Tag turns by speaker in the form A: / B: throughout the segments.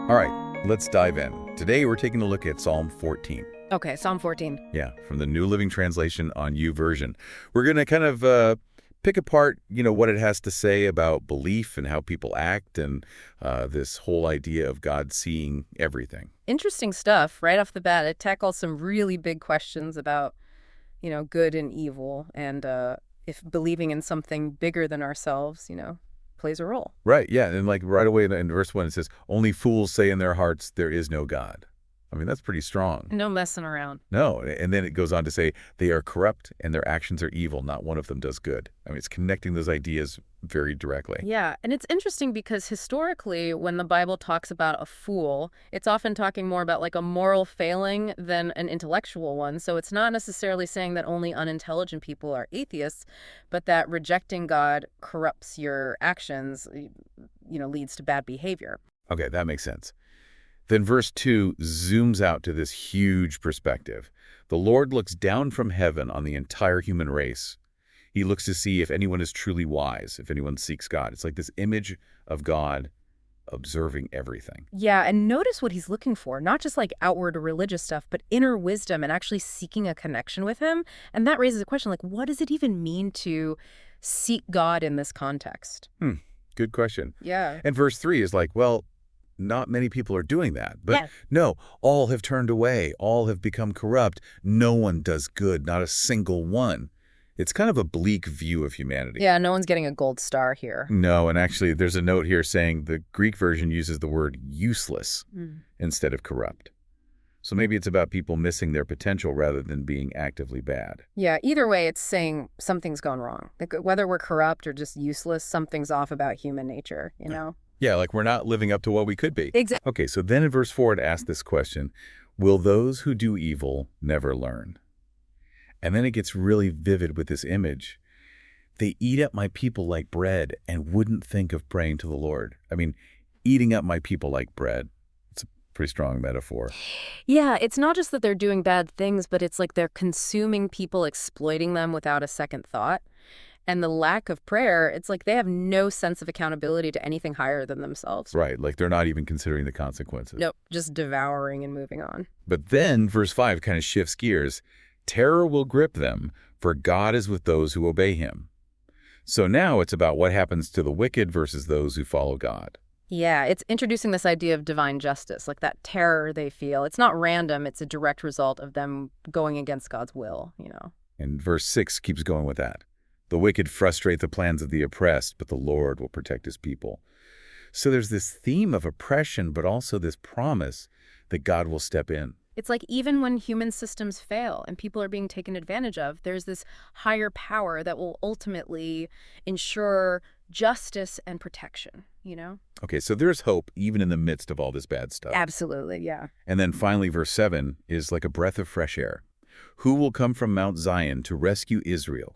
A: All right, let's dive in. Today we're taking a look at Psalm 14.
B: Okay, Psalm 14.
A: Yeah, from the New Living Translation on YouVersion. We're going to kind of pick apart, what it has to say about belief and how people act and this whole idea of God seeing everything.
B: Interesting stuff right off the bat. It tackles some really big questions about, good and evil and if believing in something bigger than ourselves, plays a role.
A: Right, yeah, and like right away in verse 1 it says, "Only fools say in their hearts there is no God." I mean, that's pretty strong.
B: No messing around.
A: No, and then it goes on to say they are corrupt and their actions are evil. Not one of them does good. I mean, it's connecting those ideas very directly.
B: Yeah, and it's interesting because historically, when the Bible talks about a fool, it's often talking more about like a moral failing than an intellectual one. So it's not necessarily saying that only unintelligent people are atheists, but that rejecting God corrupts your actions, leads to bad behavior.
A: Okay, that makes sense. Then verse 2 zooms out to this huge perspective. The Lord looks down from heaven on the entire human race. He looks to see if anyone is truly wise, if anyone seeks God. It's like this image of God observing everything.
B: Yeah, and notice what he's looking for, not just like outward religious stuff, but inner wisdom and actually seeking a connection with him. And that raises a question like, what does it even mean to seek God in this context?
A: Good question.
B: Yeah.
A: And verse 3 is like, well, not many people are doing that. But
B: Yes.
A: no, all have turned away. All have become corrupt. No one does good, not a single one. It's kind of a bleak view of humanity.
B: Yeah, no one's getting a gold star here.
A: No, and actually there's a note here saying the Greek version uses the word useless instead of corrupt. So maybe it's about people missing their potential rather than being actively bad.
B: Yeah, either way, it's saying something's gone wrong. Like, whether we're corrupt or just useless, something's off about human nature,
A: Yeah, like we're not living up to what we could be.
B: Exactly.
A: Okay, so then in verse 4 it asks this question, will those who do evil never learn? And then it gets really vivid with this image. They eat up my people like bread and wouldn't think of praying to the Lord. I mean, eating up my people like bread. It's a pretty strong metaphor.
B: Yeah, it's not just that they're doing bad things, but it's like they're consuming people, exploiting them without a second thought. And the lack of prayer, it's like they have no sense of accountability to anything higher than themselves.
A: Right, like they're not even considering the consequences.
B: Nope, just devouring and moving on.
A: But then verse 5 kind of shifts gears. Terror will grip them, for God is with those who obey him. So now it's about what happens to the wicked versus those who follow God.
B: Yeah, it's introducing this idea of divine justice, like that terror they feel. It's not random, it's a direct result of them going against God's will.
A: And verse 6 keeps going with that. The wicked frustrate the plans of the oppressed, but the Lord will protect his people. So there's this theme of oppression, but also this promise that God will step in.
B: It's like even when human systems fail and people are being taken advantage of, there's this higher power that will ultimately ensure justice and protection.
A: Okay, so there's hope even in the midst of all this bad stuff.
B: Absolutely, yeah.
A: And then finally, verse 7 is like a breath of fresh air. Who will come from Mount Zion to rescue Israel?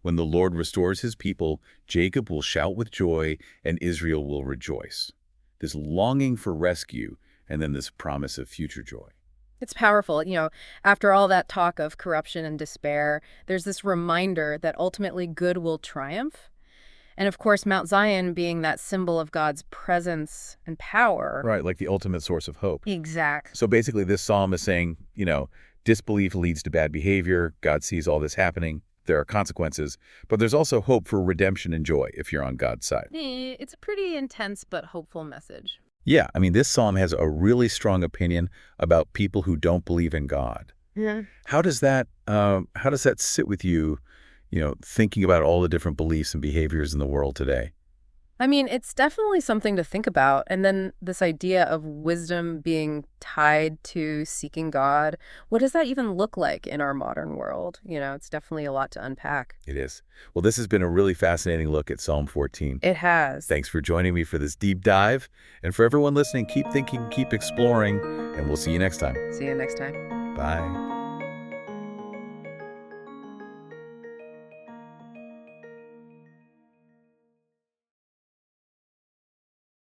A: When the Lord restores his people, Jacob will shout with joy and Israel will rejoice. This longing for rescue and then this promise of future joy.
B: It's powerful. After all that talk of corruption and despair, there's this reminder that ultimately good will triumph. And of course, Mount Zion being that symbol of God's presence and power.
A: Right, like the ultimate source of hope.
B: Exactly.
A: So basically this psalm is saying, disbelief leads to bad behavior. God sees all this happening. There are consequences, but there's also hope for redemption and joy if you're on God's side.
B: It's a pretty intense but hopeful message.
A: Yeah, I mean, this psalm has a really strong opinion about people who don't believe in God.
B: Yeah.
A: How does that sit with you, thinking about all the different beliefs and behaviors in the world today?
B: I mean, it's definitely something to think about. And then this idea of wisdom being tied to seeking God, what does that even look like in our modern world? It's definitely a lot to unpack.
A: It is. Well, this has been a really fascinating look at Psalm 14.
B: It has.
A: Thanks for joining me for this deep dive. And for everyone listening, keep thinking, keep exploring, and we'll see you next time.
B: See you next time.
A: Bye.